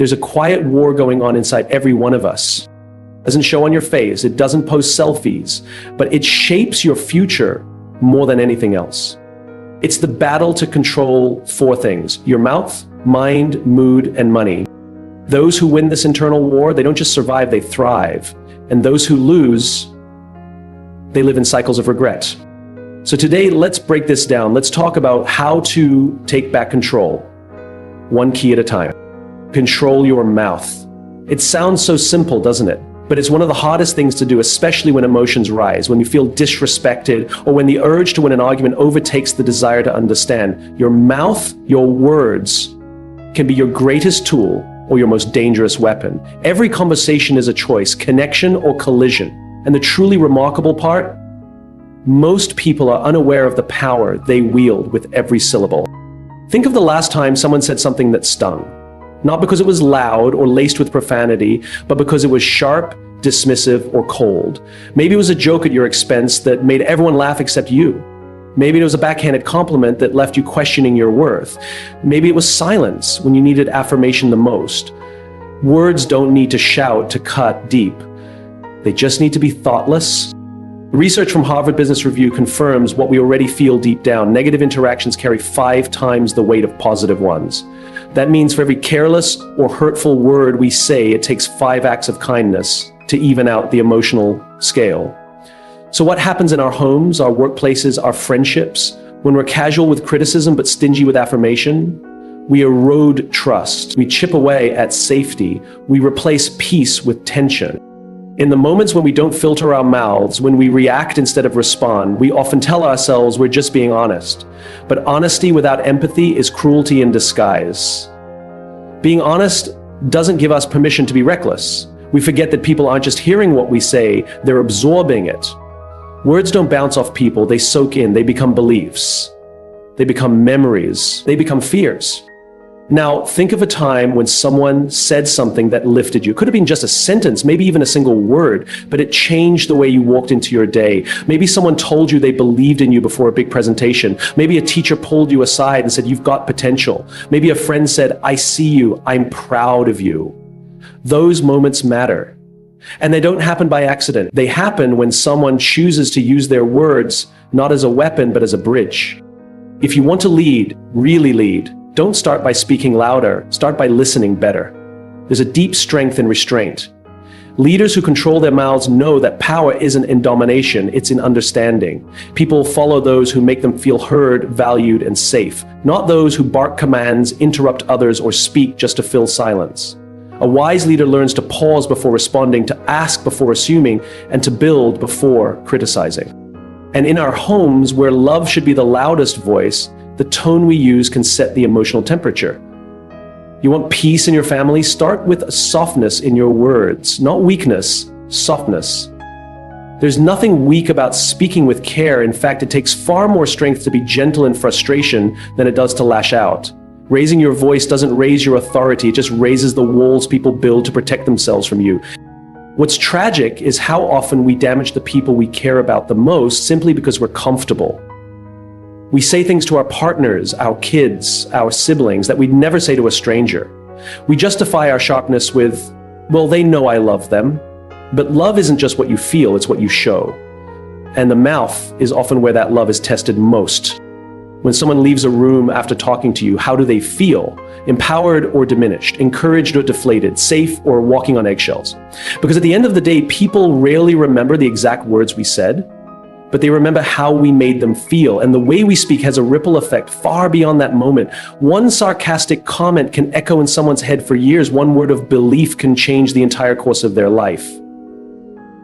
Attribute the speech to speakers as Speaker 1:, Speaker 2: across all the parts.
Speaker 1: There's a quiet war going on inside every one of us. It doesn't show on your face, it doesn't post selfies, but it shapes your future more than anything else. It's the battle to control four things: your mouth, mind, mood, and money. Those who win this internal war, they don't just survive, they thrive. And those who lose, they live in cycles of regret. So today, let's break this down. Let's talk about how to take back control, one key at a time. Control your mouth. It sounds so simple, doesn't it? But it's one of the hardest things to do, especially when emotions rise, when you feel disrespected, or when the urge to win an argument overtakes the desire to understand. Your mouth, your words, can be your greatest tool or your most dangerous weapon. Every conversation is a choice, connection or collision. And the truly remarkable part, most people are unaware of the power they wield with every syllable. Think of the last time someone said something that stung. Not because it was loud or laced with profanity, but because it was sharp, dismissive, or cold. Maybe it was a joke at your expense that made everyone laugh except you. Maybe it was a backhanded compliment that left you questioning your worth. Maybe it was silence when you needed affirmation the most. Words don't need to shout to cut deep. They just need to be thoughtless. Research from Harvard Business Review confirms what we already feel deep down. Negative interactions carry 5 times the weight of positive ones. That means for every careless or hurtful word we say, it takes 5 acts of kindness to even out the emotional scale. So what happens in our homes, our workplaces, our friendships, when we're casual with criticism but stingy with affirmation? We erode trust. We chip away at safety. We replace peace with tension. In the moments when we don't filter our mouths, when we react instead of respond, we often tell ourselves we're just being honest. But honesty without empathy is cruelty in disguise. Being honest doesn't give us permission to be reckless. We forget that people aren't just hearing what we say, they're absorbing it. Words don't bounce off people, they soak in, they become beliefs. They become memories, they become fears. Now, think of a time when someone said something that lifted you. Could have been just a sentence, maybe even a single word, but it changed the way you walked into your day. Maybe someone told you they believed in you before a big presentation. Maybe a teacher pulled you aside and said, "You've got potential." Maybe a friend said, "I see you, I'm proud of you." Those moments matter. And they don't happen by accident. They happen when someone chooses to use their words not as a weapon, but as a bridge. If you want to lead, really lead, don't start by speaking louder, start by listening better. There's a deep strength in restraint. Leaders who control their mouths know that power isn't in domination, it's in understanding. People follow those who make them feel heard, valued, and safe, not those who bark commands, interrupt others, or speak just to fill silence. A wise leader learns to pause before responding, to ask before assuming, and to build before criticizing. And in our homes, where love should be the loudest voice, the tone we use can set the emotional temperature. You want peace in your family? Start with a softness in your words, not weakness, softness. There's nothing weak about speaking with care. In fact, it takes far more strength to be gentle in frustration than it does to lash out. Raising your voice doesn't raise your authority, it just raises the walls people build to protect themselves from you. What's tragic is how often we damage the people we care about the most simply because we're comfortable. We say things to our partners, our kids, our siblings that we'd never say to a stranger. We justify our sharpness with, well, they know I love them. But love isn't just what you feel, it's what you show. And the mouth is often where that love is tested most. When someone leaves a room after talking to you, how do they feel? Empowered or diminished, encouraged or deflated, safe or walking on eggshells? Because at the end of the day, people rarely remember the exact words we said, but they remember how we made them feel. And the way we speak has a ripple effect far beyond that moment. One sarcastic comment can echo in someone's head for years. One word of belief can change the entire course of their life.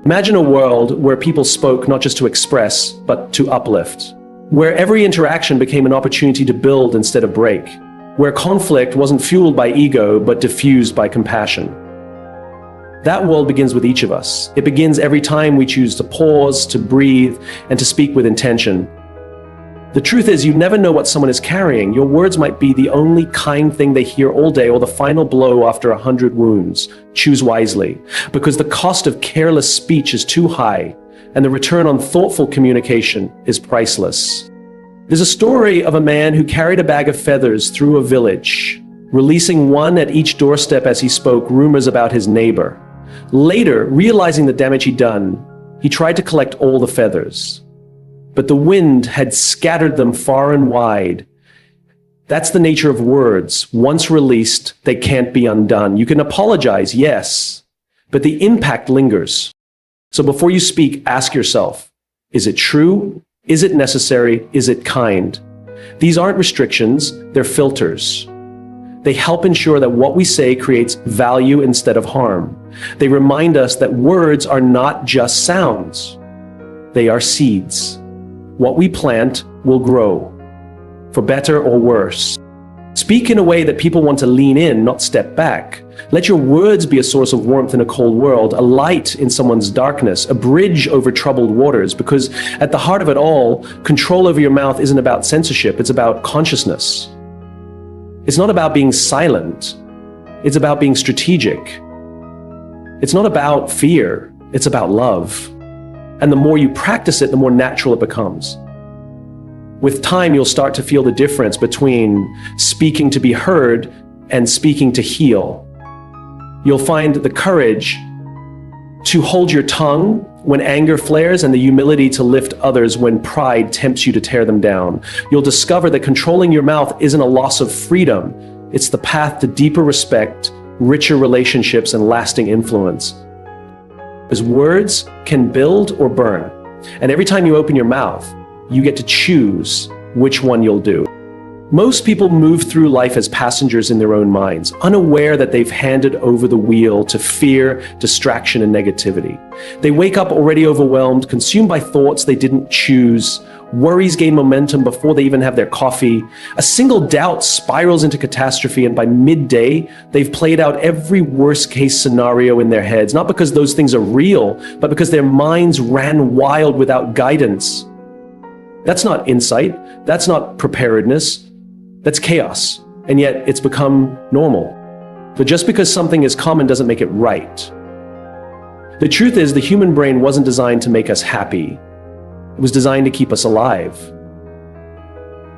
Speaker 1: Imagine a world where people spoke not just to express, but to uplift. Where every interaction became an opportunity to build instead of break. Where conflict wasn't fueled by ego, but diffused by compassion. That world begins with each of us. It begins every time we choose to pause, to breathe, and to speak with intention. The truth is, you never know what someone is carrying. Your words might be the only kind thing they hear all day, or the final blow after 100 wounds. Choose wisely, because the cost of careless speech is too high, and the return on thoughtful communication is priceless. There's a story of a man who carried a bag of feathers through a village. releasing one at each doorstep as he spoke rumors about his neighbor. Later, realizing the damage he'd done, he tried to collect all the feathers. But the wind had scattered them far and wide. That's the nature of words. Once released, they can't be undone. You can apologize, yes, but the impact lingers. So before you speak, ask yourself, is it true? Is it necessary? Is it kind? These aren't restrictions, they're filters. They help ensure that what we say creates value instead of harm. They remind us that words are not just sounds. They are seeds. What we plant will grow, for better or worse. Speak in a way that people want to lean in, not step back. Let your words be a source of warmth in a cold world, a light in someone's darkness, a bridge over troubled waters, because at the heart of it all, control over your mouth isn't about censorship, it's about consciousness. It's not about being silent, it's about being strategic. It's not about fear, it's about love. And the more you practice it, the more natural it becomes. With time, you'll start to feel the difference between speaking to be heard and speaking to heal. You'll find the courage to hold your tongue when anger flares and the humility to lift others when pride tempts you to tear them down. You'll discover that controlling your mouth isn't a loss of freedom. It's the path to deeper respect, richer relationships, and lasting influence. Because words can build or burn. And every time you open your mouth, you get to choose which one you'll do. Most people move through life as passengers in their own minds, unaware that they've handed over the wheel to fear, distraction, and negativity. They wake up already overwhelmed, consumed by thoughts they didn't choose. Worries gain momentum before they even have their coffee. A single doubt spirals into catastrophe, and by midday, they've played out every worst-case scenario in their heads, not because those things are real, but because their minds ran wild without guidance. That's not insight. That's not preparedness. That's chaos. And yet it's become normal. But just because something is common doesn't make it right. The truth is, the human brain wasn't designed to make us happy. It was designed to keep us alive.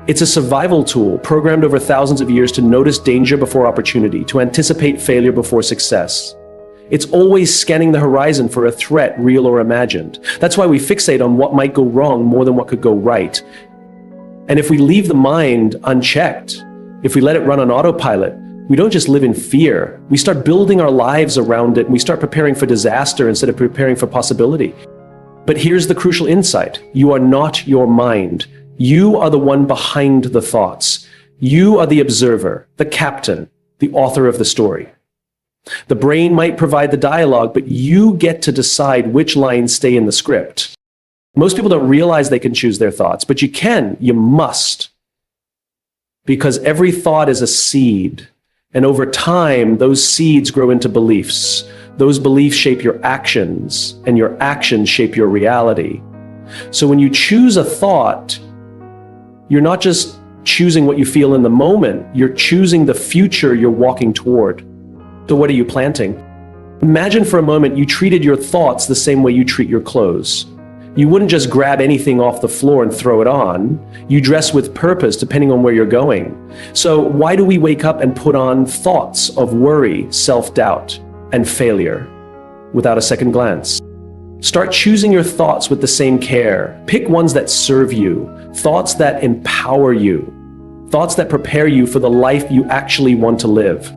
Speaker 1: It's a survival tool programmed over thousands of years to notice danger before opportunity, to anticipate failure before success. It's always scanning the horizon for a threat, real or imagined. That's why we fixate on what might go wrong more than what could go right. And if we leave the mind unchecked, if we let it run on autopilot, we don't just live in fear. We start building our lives around it, and we start preparing for disaster instead of preparing for possibility. But here's the crucial insight. You are not your mind. You are the one behind the thoughts. You are the observer, the captain, the author of the story. The brain might provide the dialogue, but you get to decide which lines stay in the script. Most people don't realize they can choose their thoughts, but you can, you must. Because every thought is a seed, and over time, those seeds grow into beliefs. Those beliefs shape your actions, and your actions shape your reality. So when you choose a thought, you're not just choosing what you feel in the moment, you're choosing the future you're walking toward. So what are you planting? Imagine for a moment you treated your thoughts the same way you treat your clothes. You wouldn't just grab anything off the floor and throw it on. You dress with purpose depending on where you're going. So why do we wake up and put on thoughts of worry, self-doubt, and failure without a second glance? Start choosing your thoughts with the same care. Pick ones that serve you, thoughts that empower you, thoughts that prepare you for the life you actually want to live.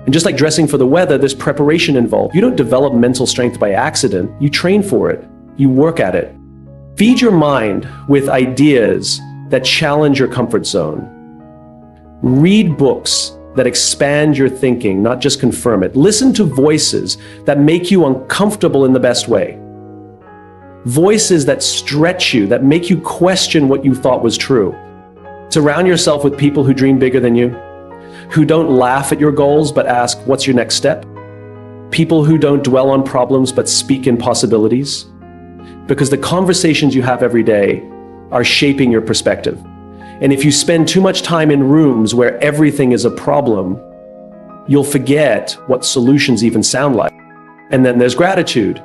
Speaker 1: And just like dressing for the weather, there's preparation involved. You don't develop mental strength by accident. You train for it. You work at it. Feed your mind with ideas that challenge your comfort zone. Read books that expand your thinking, not just confirm it. Listen to voices that make you uncomfortable in the best way. Voices that stretch you, that make you question what you thought was true. Surround yourself with people who dream bigger than you, who don't laugh at your goals but ask, what's your next step? People who don't dwell on problems but speak in possibilities. Because the conversations you have every day are shaping your perspective. And if you spend too much time in rooms where everything is a problem, you'll forget what solutions even sound like. And then there's gratitude.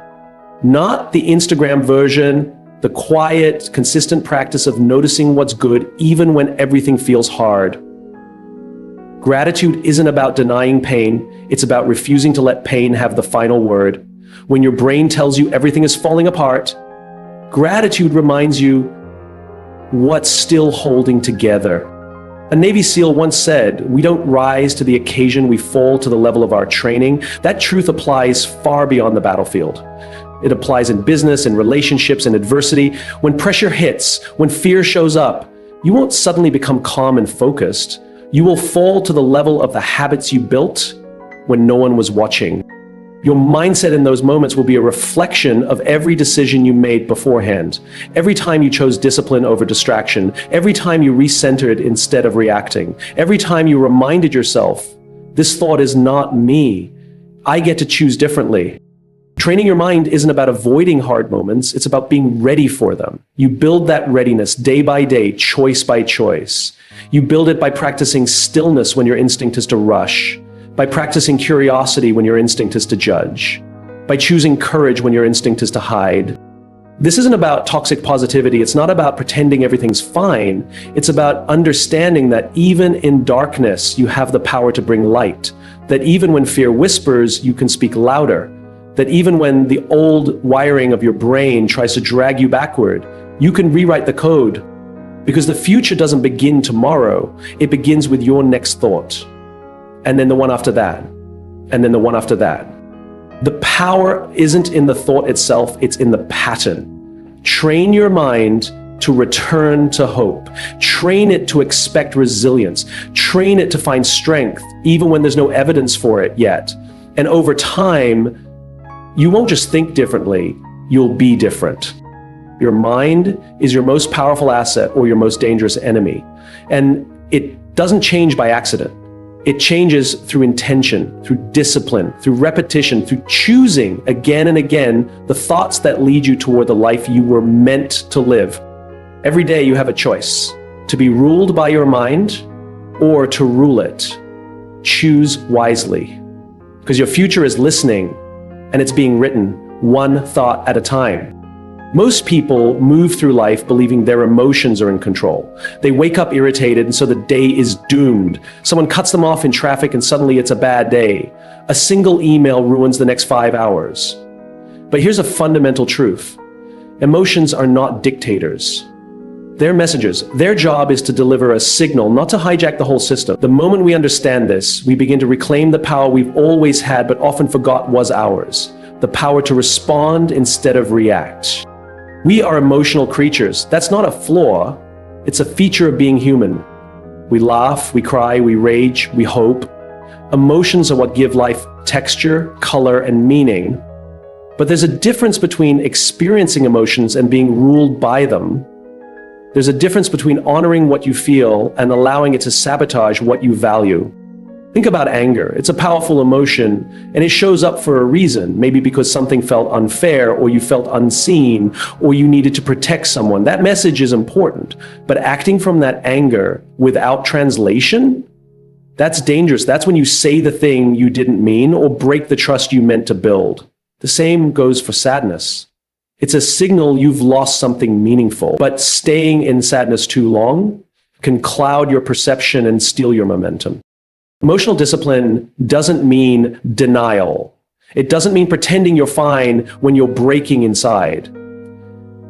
Speaker 1: Not the Instagram version, the quiet, consistent practice of noticing what's good even when everything feels hard. Gratitude isn't about denying pain, it's about refusing to let pain have the final word. When your brain tells you everything is falling apart, gratitude reminds you what's still holding together. A Navy SEAL once said, "We don't rise to the occasion, we fall to the level of our training." That truth applies far beyond the battlefield. It applies in business, in relationships, in adversity. When pressure hits, when fear shows up, you won't suddenly become calm and focused. You will fall to the level of the habits you built when no one was watching. Your mindset in those moments will be a reflection of every decision you made beforehand. Every time you chose discipline over distraction, every time you recentered instead of reacting, every time you reminded yourself, this thought is not me. I get to choose differently. Training your mind isn't about avoiding hard moments, it's about being ready for them. You build that readiness day by day, choice by choice. You build it by practicing stillness when your instinct is to rush, by practicing curiosity when your instinct is to judge, by choosing courage when your instinct is to hide. This isn't about toxic positivity. It's not about pretending everything's fine. It's about understanding that even in darkness, you have the power to bring light, that even when fear whispers, you can speak louder, that even when the old wiring of your brain tries to drag you backward, you can rewrite the code, because the future doesn't begin tomorrow. It begins with your next thought. And then the one after that, and then the one after that. The power isn't in the thought itself, it's in the pattern. Train your mind to return to hope. Train it to expect resilience. Train it to find strength, even when there's no evidence for it yet. And over time, you won't just think differently, you'll be different. Your mind is your most powerful asset or your most dangerous enemy. And it doesn't change by accident. It changes through intention, through discipline, through repetition, through choosing again and again the thoughts that lead you toward the life you were meant to live. Every day you have a choice to be ruled by your mind or to rule it. Choose wisely, because your future is listening and it's being written one thought at a time. Most people move through life believing their emotions are in control. They wake up irritated and so the day is doomed. Someone cuts them off in traffic and suddenly it's a bad day. A single email ruins the next 5 hours. But here's a fundamental truth. Emotions are not dictators. They're messengers. Their job is to deliver a signal, not to hijack the whole system. The moment we understand this, we begin to reclaim the power we've always had but often forgot was ours. The power to respond instead of react. We are emotional creatures. That's not a flaw. It's a feature of being human. We laugh, we cry, we rage, we hope. Emotions are what give life texture, color, and meaning. But there's a difference between experiencing emotions and being ruled by them. There's a difference between honoring what you feel and allowing it to sabotage what you value. Think about anger. It's a powerful emotion, and it shows up for a reason, maybe because something felt unfair, or you felt unseen, or you needed to protect someone. That message is important, but acting from that anger without translation, that's dangerous. That's when you say the thing you didn't mean or break the trust you meant to build. The same goes for sadness. It's a signal you've lost something meaningful, but staying in sadness too long can cloud your perception and steal your momentum. Emotional discipline doesn't mean denial. It doesn't mean pretending you're fine when you're breaking inside.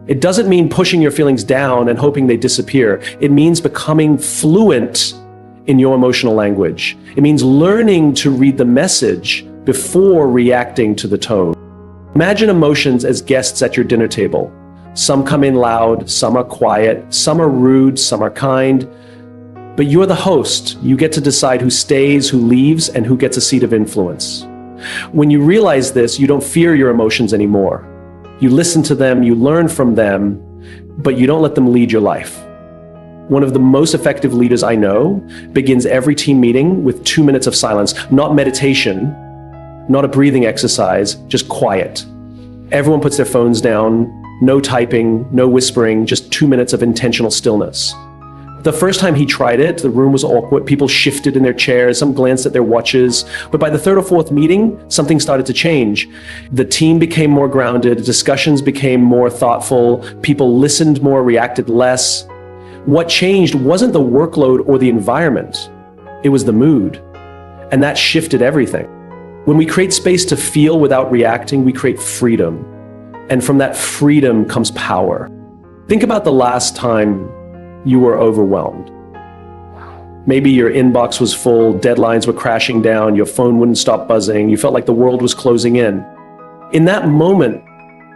Speaker 1: It doesn't mean pushing your feelings down and hoping they disappear. It means becoming fluent in your emotional language. It means learning to read the message before reacting to the tone. Imagine emotions as guests at your dinner table. Some come in loud, some are quiet, some are rude, some are kind. But you're the host. You get to decide who stays, who leaves, and who gets a seat of influence. When you realize this, you don't fear your emotions anymore. You listen to them, you learn from them, but you don't let them lead your life. One of the most effective leaders I know begins every team meeting with 2 minutes of silence, not meditation, not a breathing exercise, just quiet. Everyone puts their phones down, no typing, no whispering, just 2 minutes of intentional stillness. The first time he tried it, the room was awkward. People shifted in their chairs, some glanced at their watches. But by the third or fourth meeting, something started to change. The team became more grounded, discussions became more thoughtful, people listened more, reacted less. What changed wasn't the workload or the environment. it was the mood. And that shifted everything. When we create space to feel without reacting, we create freedom. And from that freedom comes power. Think about the last time you were overwhelmed. Maybe your inbox was full, deadlines were crashing down, your phone wouldn't stop buzzing, you felt like the world was closing in. In that moment,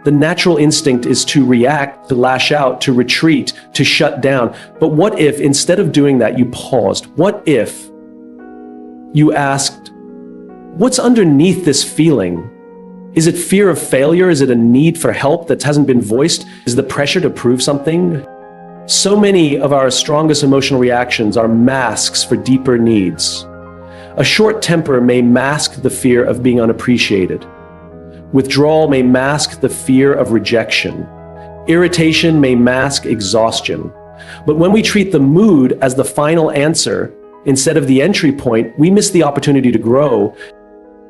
Speaker 1: the natural instinct is to react, to lash out, to retreat, to shut down. But what if, instead of doing that, you paused? What if you asked, what's underneath this feeling? Is it fear of failure? Is it a need for help that hasn't been voiced? Is the pressure to prove something? So many of our strongest emotional reactions are masks for deeper needs. A short temper may mask the fear of being unappreciated. Withdrawal may mask the fear of rejection. Irritation may mask exhaustion. But when we treat the mood as the final answer instead of the entry point, we miss the opportunity to grow.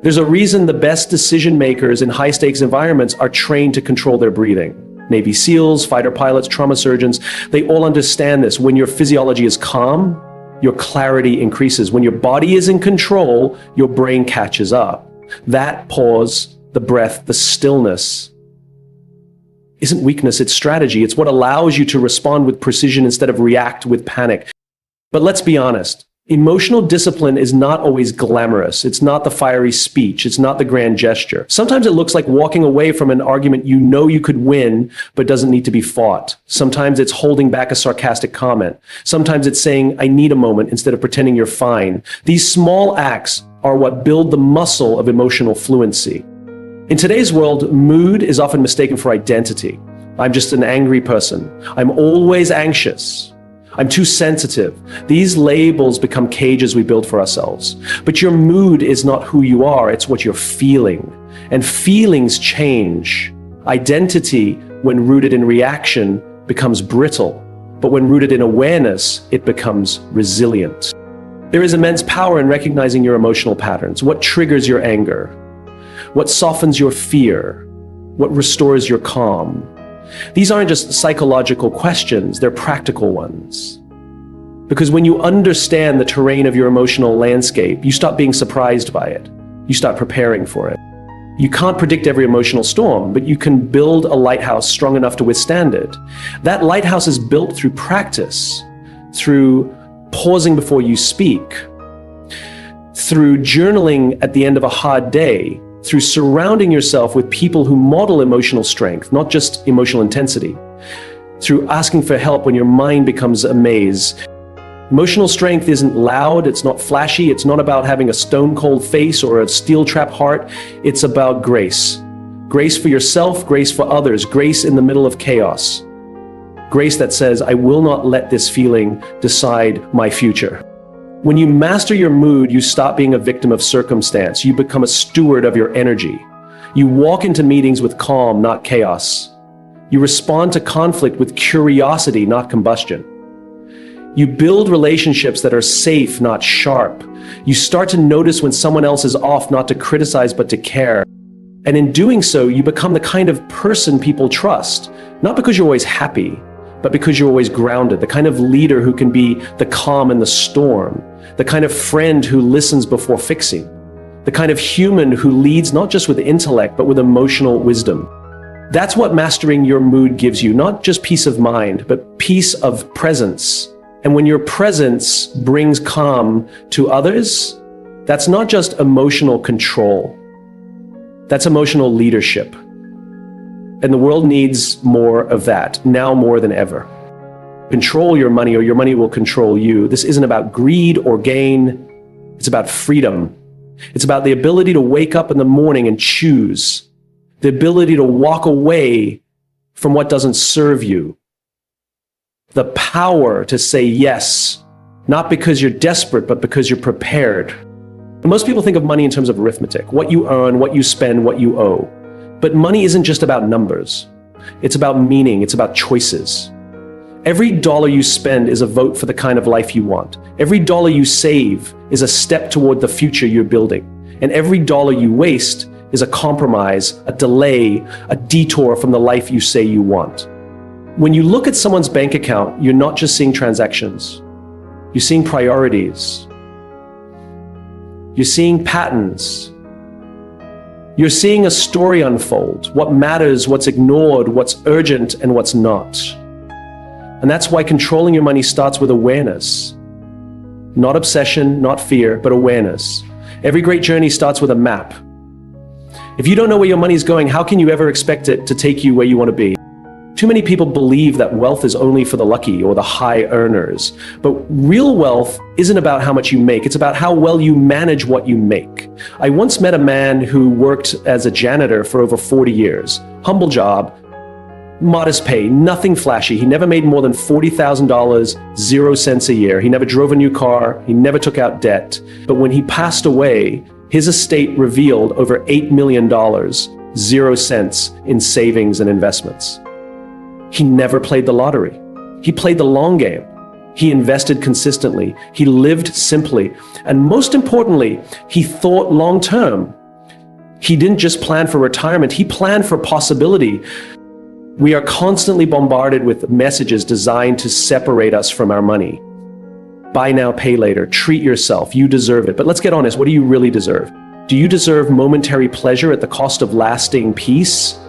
Speaker 1: There's a reason the best decision makers in high-stakes environments are trained to control their breathing. Navy SEALs, fighter pilots, trauma surgeons, they all understand this. When your physiology is calm, your clarity increases. When your body is in control, your brain catches up. That pause, the breath, the stillness isn't weakness, it's strategy. It's what allows you to respond with precision instead of react with panic. But let's be honest. Emotional discipline is not always glamorous. It's not the fiery speech. It's not the grand gesture. Sometimes it looks like walking away from an argument you know you could win, but doesn't need to be fought. Sometimes it's holding back a sarcastic comment. Sometimes it's saying, I need a moment, instead of pretending you're fine. These small acts are what build the muscle of emotional fluency. In today's world, mood is often mistaken for identity. I'm just an angry person. I'm always anxious. I'm too sensitive. These labels become cages we build for ourselves. But your mood is not who you are, it's what you're feeling. And feelings change. Identity, when rooted in reaction, becomes brittle. But when rooted in awareness, it becomes resilient. There is immense power in recognizing your emotional patterns. What triggers your anger? What softens your fear? What restores your calm? These aren't just psychological questions, they're practical ones. Because when you understand the terrain of your emotional landscape, you stop being surprised by it. You start preparing for it. You can't predict every emotional storm, but you can build a lighthouse strong enough to withstand it. That lighthouse is built through practice, through pausing before you speak, through journaling at the end of a hard day, through surrounding yourself with people who model emotional strength, not just emotional intensity, through asking for help when your mind becomes a maze. Emotional strength isn't loud, it's not flashy, it's not about having a stone-cold face or a steel-trap heart. It's about grace. Grace for yourself, grace for others, grace in the middle of chaos. Grace that says, I will not let this feeling decide my future. When you master your mood, you stop being a victim of circumstance. You become a steward of your energy. You walk into meetings with calm, not chaos. You respond to conflict with curiosity, not combustion. You build relationships that are safe, not sharp. You start to notice when someone else is off, not to criticize, but to care. And in doing so, you become the kind of person people trust, not because you're always happy, but because you're always grounded, the kind of leader who can be the calm in the storm, the kind of friend who listens before fixing, the kind of human who leads not just with intellect, but with emotional wisdom. That's what mastering your mood gives you, not just peace of mind, but peace of presence. And when your presence brings calm to others, that's not just emotional control, that's emotional leadership. And the world needs more of that, now more than ever. Control your money or your money will control you. This isn't about greed or gain. It's about freedom. It's about the ability to wake up in the morning and choose. The ability to walk away from what doesn't serve you. The power to say yes, not because you're desperate, but because you're prepared. Most people think of money in terms of arithmetic, what you earn, what you spend, what you owe. But money isn't just about numbers. It's about meaning. It's about choices. Every dollar you spend is a vote for the kind of life you want. Every dollar you save is a step toward the future you're building. And every dollar you waste is a compromise, a delay, a detour from the life you say you want. When you look at someone's bank account, you're not just seeing transactions. You're seeing priorities. You're seeing patterns. You're seeing a story unfold, what matters, what's ignored, what's urgent, and what's not. And that's why controlling your money starts with awareness. Not obsession, not fear, but awareness. Every great journey starts with a map. If you don't know where your money is going, how can you ever expect it to take you where you want to be? Too many people believe that wealth is only for the lucky or the high earners. But real wealth isn't about how much you make. It's about how well you manage what you make. I once met a man who worked as a janitor for over 40 years. Humble job, modest pay, nothing flashy. He never made more than $40,000, 0 cents a year. He never drove a new car. He never took out debt. But when he passed away, his estate revealed over $8 million, 0 cents in savings and investments. He never played the lottery. He played the long game. He invested consistently. He lived simply. And most importantly, he thought long term. He didn't just plan for retirement. He planned for possibility. We are constantly bombarded with messages designed to separate us from our money. Buy now, pay later. Treat yourself. You deserve it. But let's get honest. What do you really deserve? Do you deserve momentary pleasure at the cost of lasting peace?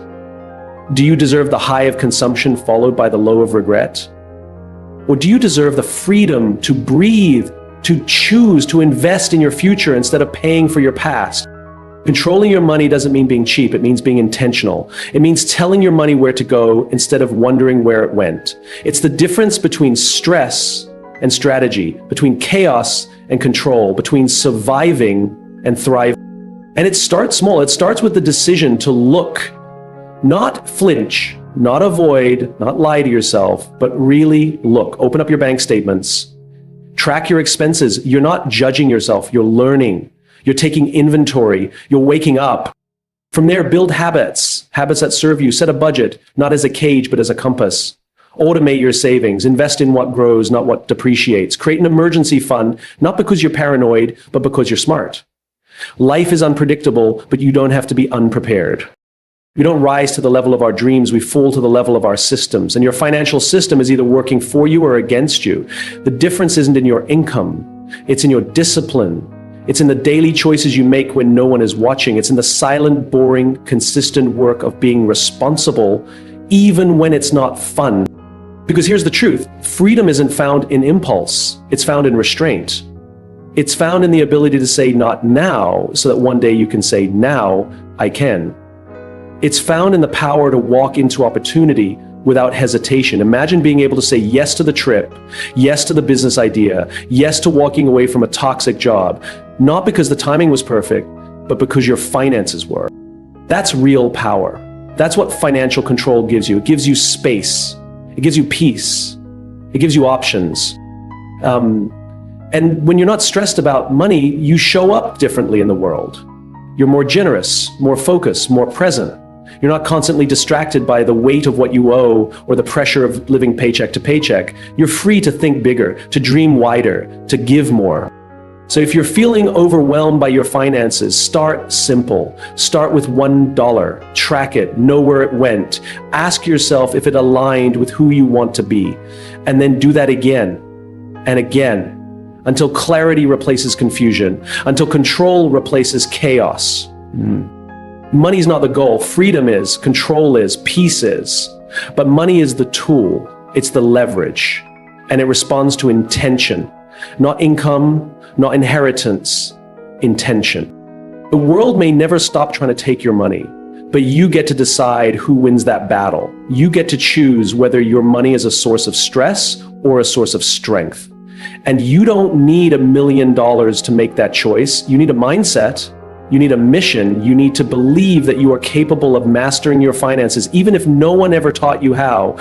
Speaker 1: Do you deserve the high of consumption followed by the low of regret? Or do you deserve the freedom to breathe, to choose, to invest in your future instead of paying for your past? Controlling your money doesn't mean being cheap. It means being intentional. It means telling your money where to go instead of wondering where it went. It's the difference between stress and strategy, between chaos and control, between surviving and thriving. And it starts small. It starts with the decision to look, not flinch, not avoid, not lie to yourself, but really look. Open up your bank statements. Track your expenses. You're not judging yourself. You're learning. You're taking inventory. You're waking up. From there, build habits that serve you. Set a budget, not as a cage, but as a compass. Automate your savings. Invest in what grows, not what depreciates. Create an emergency fund, not because you're paranoid, but because you're smart. Life is unpredictable, but you don't have to be unprepared. We don't rise to the level of our dreams, we fall to the level of our systems. And your financial system is either working for you or against you. The difference isn't in your income, it's in your discipline. It's in the daily choices you make when no one is watching. It's in the silent, boring, consistent work of being responsible, even when it's not fun. Because here's the truth, freedom isn't found in impulse, it's found in restraint. It's found in the ability to say not now, so that one day you can say now I can. It's found in the power to walk into opportunity without hesitation. Imagine being able to say yes to the trip, yes to the business idea, yes to walking away from a toxic job, not because the timing was perfect, but because your finances were. That's real power. That's what financial control gives you. It gives you space. It gives you peace. It gives you options. And when you're not stressed about money, you show up differently in the world. You're more generous, more focused, more present. You're not constantly distracted by the weight of what you owe or the pressure of living paycheck to paycheck. You're free to think bigger, to dream wider, to give more. So if you're feeling overwhelmed by your finances, start simple. Start with $1. Track it, know where it went. Ask yourself if it aligned with who you want to be. And then do that again and again until clarity replaces confusion, until control replaces chaos. Money's not the goal. Freedom is, control is, peace is. But money is the tool. It's the leverage. And it responds to intention. Not income, not inheritance, intention. The world may never stop trying to take your money, but you get to decide who wins that battle. You get to choose whether your money is a source of stress or a source of strength. And you don't need $1 million to make that choice. You need a mindset. You need a mission. You need to believe that you are capable of mastering your finances, even if no one ever taught you how.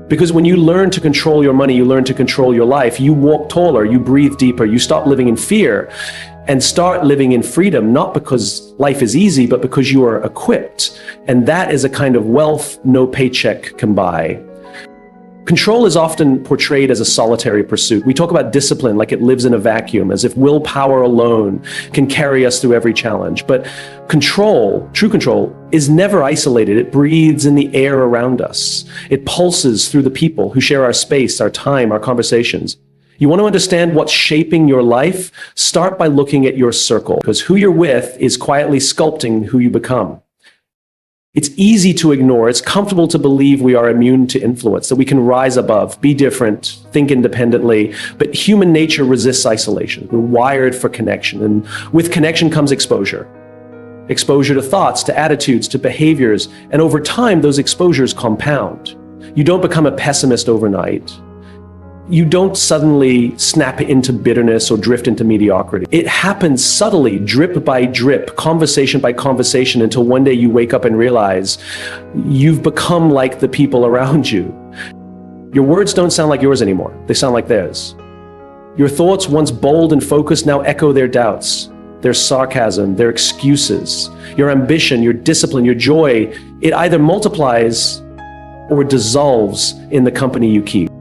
Speaker 1: Because when you learn to control your money, you learn to control your life. You walk taller, you breathe deeper, you stop living in fear and start living in freedom, not because life is easy, but because you are equipped. And that is a kind of wealth no paycheck can buy. Control is often portrayed as a solitary pursuit. We talk about discipline like it lives in a vacuum, as if willpower alone can carry us through every challenge. But control, true control, is never isolated. It breathes in the air around us. It pulses through the people who share our space, our time, our conversations. You want to understand what's shaping your life? Start by looking at your circle, because who you're with is quietly sculpting who you become. It's easy to ignore. It's comfortable to believe we are immune to influence, that we can rise above, be different, think independently. But human nature resists isolation. We're wired for connection. And with connection comes exposure. Exposure to thoughts, to attitudes, to behaviors. And over time, those exposures compound. You don't become a pessimist overnight. You don't suddenly snap into bitterness or drift into mediocrity. It happens subtly, drip by drip, conversation by conversation, until one day you wake up and realize you've become like the people around you. Your words don't sound like yours anymore. They sound like theirs. Your thoughts, once bold and focused, now echo their doubts, their sarcasm, their excuses. Your ambition, your discipline, your joy, it either multiplies or dissolves in the company you keep.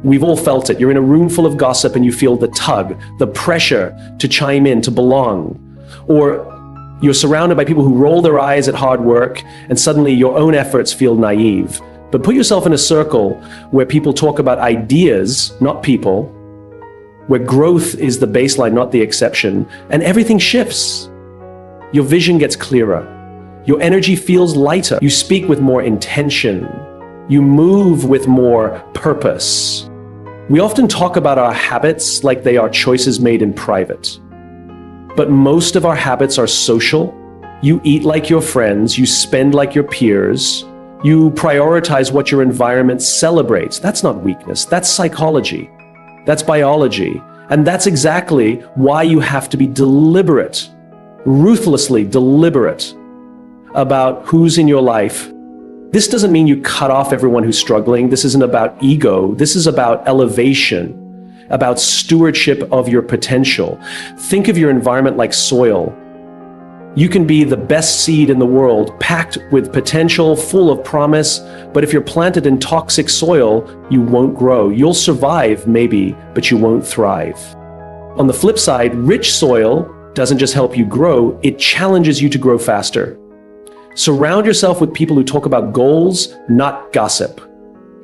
Speaker 1: We've all felt it. You're in a room full of gossip and you feel the tug, the pressure to chime in, to belong. Or you're surrounded by people who roll their eyes at hard work and suddenly your own efforts feel naive. But put yourself in a circle where people talk about ideas, not people, where growth is the baseline, not the exception, and everything shifts. Your vision gets clearer. Your energy feels lighter. You speak with more intention. You move with more purpose. We often talk about our habits like they are choices made in private. But most of our habits are social. You eat like your friends, you spend like your peers, you prioritize what your environment celebrates. That's not weakness, that's psychology, that's biology. And that's exactly why you have to be deliberate, ruthlessly deliberate about who's in your life. This doesn't mean you cut off everyone who's struggling. This isn't about ego. This is about elevation, about stewardship of your potential. Think of your environment like soil. You can be the best seed in the world, packed with potential, full of promise, but if you're planted in toxic soil, you won't grow. You'll survive, maybe, but you won't thrive. On the flip side, rich soil doesn't just help you grow, it challenges you to grow faster. Surround yourself with people who talk about goals, not gossip,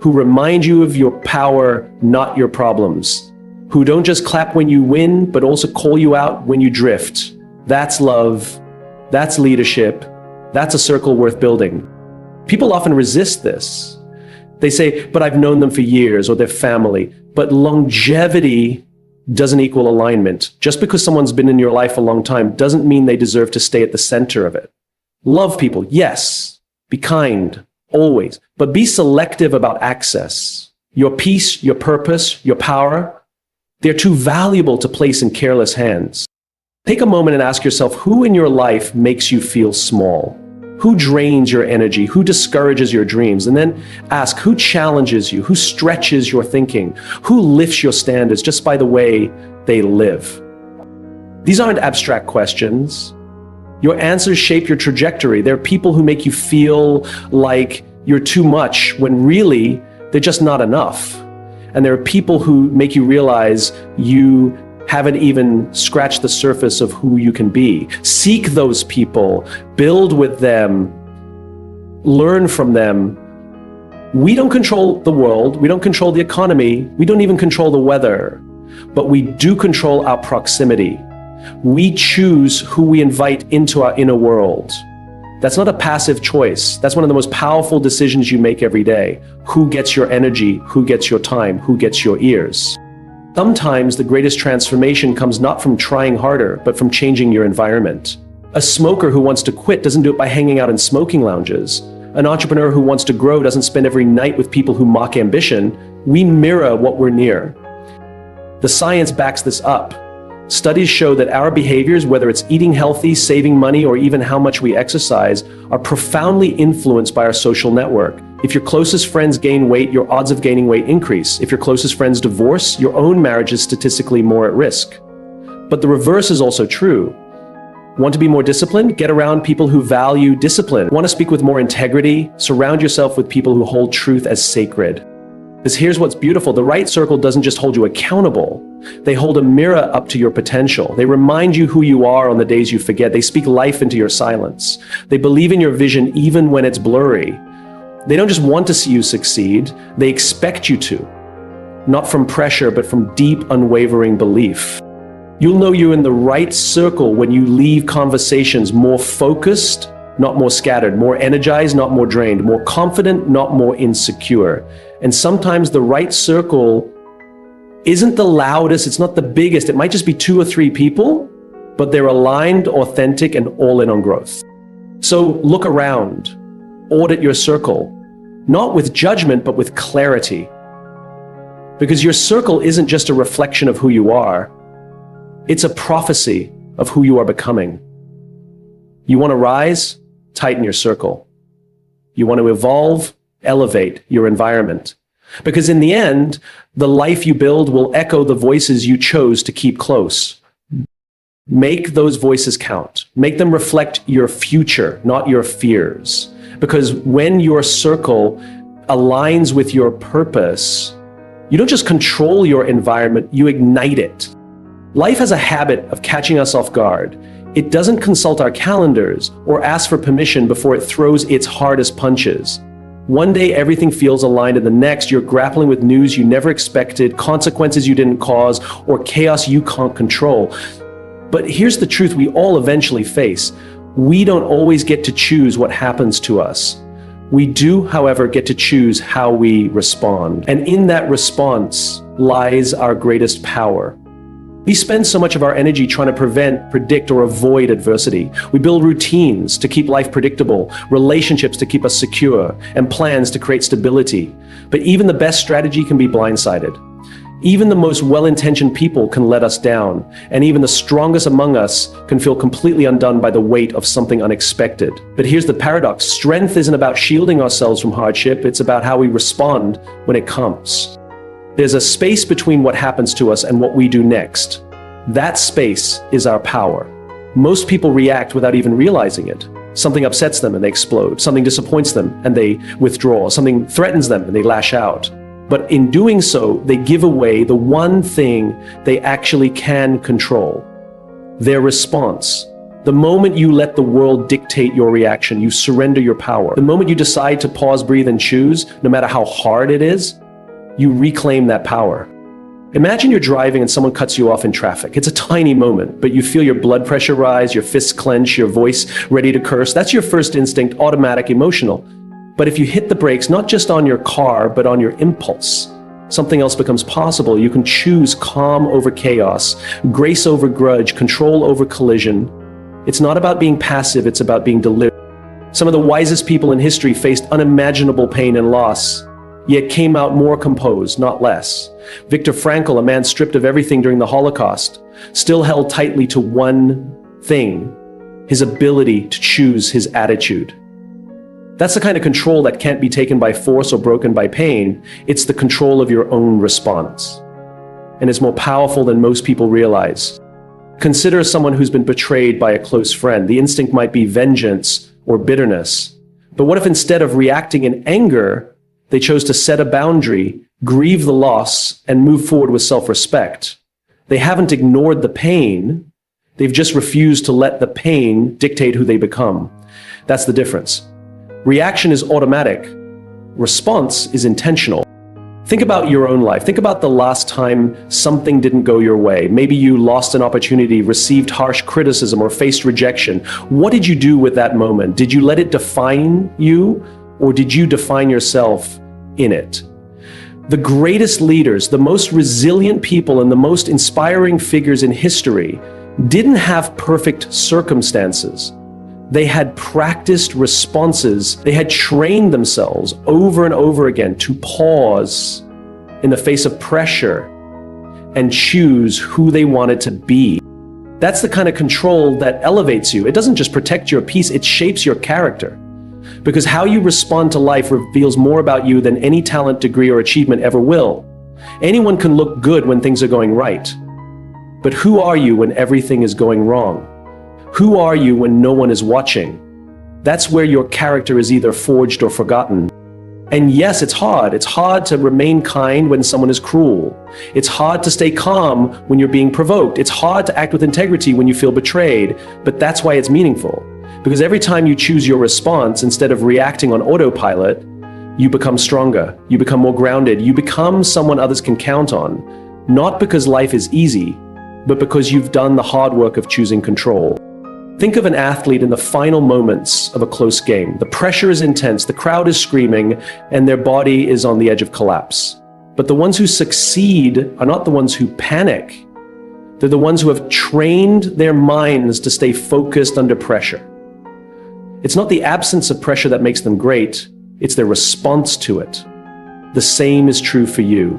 Speaker 1: who remind you of your power, not your problems, who don't just clap when you win, but also call you out when you drift. That's love, that's leadership, that's a circle worth building. People often resist this. They say, but I've known them for years, or their family. But longevity doesn't equal alignment. Just because someone's been in your life a long time doesn't mean they deserve to stay at the center of it. Love people, yes. Be kind, always. But be selective about access. Your peace, your purpose, your power, they're too valuable to place in careless hands. Take a moment and ask yourself, who in your life makes you feel small? Who drains your energy? Who discourages your dreams? And then ask, who challenges you? Who stretches your thinking? Who lifts your standards just by the way they live? These aren't abstract questions. Your answers shape your trajectory. There are people who make you feel like you're too much when really they're just not enough. And there are people who make you realize you haven't even scratched the surface of who you can be. Seek those people, build with them, learn from them. We don't control the world, we don't control the economy, we don't even control the weather, but we do control our proximity. We choose who we invite into our inner world. That's not a passive choice. That's one of the most powerful decisions you make every day. Who gets your energy? Who gets your time? Who gets your ears? Sometimes the greatest transformation comes not from trying harder, but from changing your environment. A smoker who wants to quit doesn't do it by hanging out in smoking lounges. An entrepreneur who wants to grow doesn't spend every night with people who mock ambition. We mirror what we're near. The science backs this up. Studies show that our behaviors, whether it's eating healthy, saving money, or even how much we exercise, are profoundly influenced by our social network. If your closest friends gain weight, your odds of gaining weight increase. If your closest friends divorce, your own marriage is statistically more at risk. But the reverse is also true. Want to be more disciplined? Get around people who value discipline. Want to speak with more integrity? Surround yourself with people who hold truth as sacred. Because here's what's beautiful. The right circle doesn't just hold you accountable. They hold a mirror up to your potential. They remind you who you are on the days you forget. They speak life into your silence. They believe in your vision even when it's blurry. They don't just want to see you succeed. They expect you to. not from pressure, but from deep, unwavering belief. You'll know you're in the right circle when you leave conversations more focused, not more scattered, more energized, not more drained, more confident, not more insecure. And sometimes the right circle isn't the loudest, it's not the biggest, it might just be 2 or 3 people, but they're aligned, authentic, and all in on growth. So look around, audit your circle, not with judgment, but with clarity. Because your circle isn't just a reflection of who you are, it's a prophecy of who you are becoming. You want to rise? Tighten your circle. You want to evolve? Elevate your environment. Because in the end, the life you build will echo the voices you chose to keep close. Make those voices count. Make them reflect your future, not your fears. Because when your circle aligns with your purpose, you don't just control your environment, you ignite it. Life has a habit of catching us off guard. It doesn't consult our calendars or ask for permission before it throws its hardest punches. One day everything feels aligned, and the next you're grappling with news you never expected, consequences you didn't cause, or chaos you can't control. But here's the truth we all eventually face. We don't always get to choose what happens to us. We do, however, get to choose how we respond. And in that response lies our greatest power. We spend so much of our energy trying to prevent, predict, or avoid adversity. We build routines to keep life predictable, relationships to keep us secure, and plans to create stability. But even the best strategy can be blindsided. Even the most well-intentioned people can let us down, and even the strongest among us can feel completely undone by the weight of something unexpected. But here's the paradox. Strength isn't about shielding ourselves from hardship, it's about how we respond when it comes. There's a space between what happens to us and what we do next. That space is our power. Most people react without even realizing it. Something upsets them and they explode. Something disappoints them and they withdraw. Something threatens them and they lash out. But in doing so, they give away the one thing they actually can control: their response. The moment you let the world dictate your reaction, you surrender your power. The moment you decide to pause, breathe, and choose, no matter how hard it is, you reclaim that power. Imagine you're driving and someone cuts you off in traffic. It's a tiny moment, but you feel your blood pressure rise, your fists clench, your voice ready to curse. That's your first instinct, automatic, emotional. But if you hit the brakes, not just on your car, but on your impulse, something else becomes possible. You can choose calm over chaos, grace over grudge, control over collision. It's not about being passive, it's about being deliberate. Some of the wisest people in history faced unimaginable pain and loss, yet came out more composed, not less. Viktor Frankl, a man stripped of everything during the Holocaust, still held tightly to one thing: his ability to choose his attitude. That's the kind of control that can't be taken by force or broken by pain. It's the control of your own response. And it's more powerful than most people realize. Consider someone who's been betrayed by a close friend. The instinct might be vengeance or bitterness. But what if instead of reacting in anger, they chose to set a boundary, grieve the loss, and move forward with self-respect? They haven't ignored the pain. They've just refused to let the pain dictate who they become. That's the difference. Reaction is automatic. Response is intentional. Think about your own life. Think about the last time something didn't go your way. Maybe you lost an opportunity, received harsh criticism, or faced rejection. What did you do with that moment? Did you let it define you, or did you define yourself in it? The greatest leaders, the most resilient people, and the most inspiring figures in history didn't have perfect circumstances. They had practiced responses. They had trained themselves over and over again to pause in the face of pressure and choose who they wanted to be. That's the kind of control that elevates you. It doesn't just protect your peace, it shapes your character. Because how you respond to life reveals more about you than any talent, degree, or achievement ever will. Anyone can look good when things are going right. But who are you when everything is going wrong? Who are you when no one is watching? That's where your character is either forged or forgotten. And yes, it's hard. It's hard to remain kind when someone is cruel. It's hard to stay calm when you're being provoked. It's hard to act with integrity when you feel betrayed. But that's why it's meaningful. Because every time you choose your response instead of reacting on autopilot, You become stronger, you become more grounded, you become someone others can count on, not because life is easy, but because you've done the hard work of choosing control. Think of an athlete in the final moments of a close game. The pressure is intense, the crowd is screaming, and their body is on the edge of collapse. But the ones who succeed are not the ones who panic. They're the ones who have trained their minds to stay focused under pressure. It's not the absence of pressure that makes them great, it's their response to it. The same is true for you.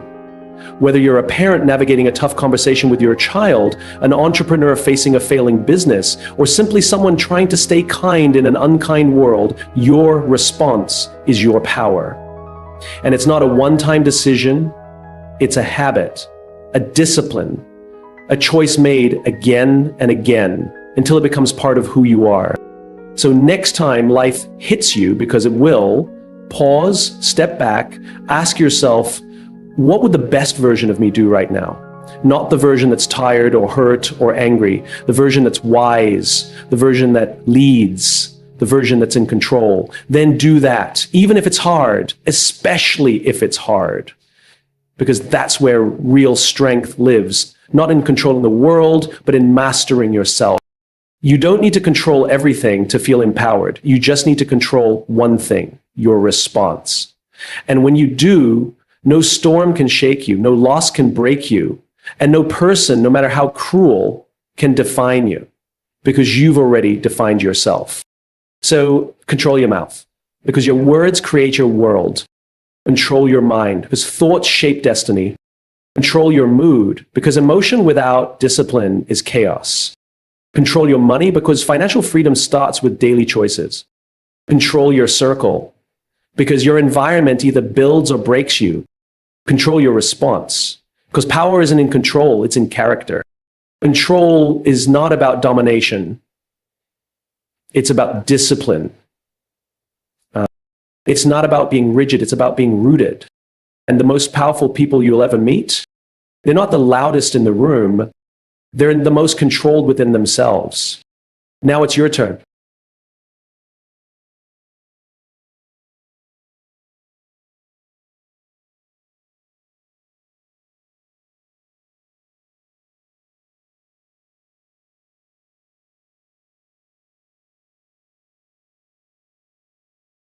Speaker 1: Whether you're a parent navigating a tough conversation with your child, an entrepreneur facing a failing business, or simply someone trying to stay kind in an unkind world, your response is your power. And it's not a one-time decision, it's a habit, a discipline, a choice made again and again until it becomes part of who you are. So next time life hits you, because it will, pause, step back, ask yourself, what would the best version of me do right now? Not the version that's tired or hurt or angry, the version that's wise, the version that leads, the version that's in control. Then do that, even if it's hard, especially if it's hard, because that's where real strength lives, not in controlling the world, but in mastering yourself. You don't need to control everything to feel empowered. You just need to control one thing, your response. And when you do, no storm can shake you, no loss can break you, and no person, no matter how cruel, can define you, because you've already defined yourself. So control your mouth, because your words create your world. Control your mind, because thoughts shape destiny. Control your mood, because emotion without discipline is chaos. Control your money, because financial freedom starts with daily choices. Control your circle, because your environment either builds or breaks you. Control your response, because power isn't in control, it's in character. Control is not about domination. It's about discipline. It's not about being rigid, it's about being rooted. And the most powerful people you'll ever meet, they're not the loudest in the room, they're the most controlled within themselves. Now it's your turn.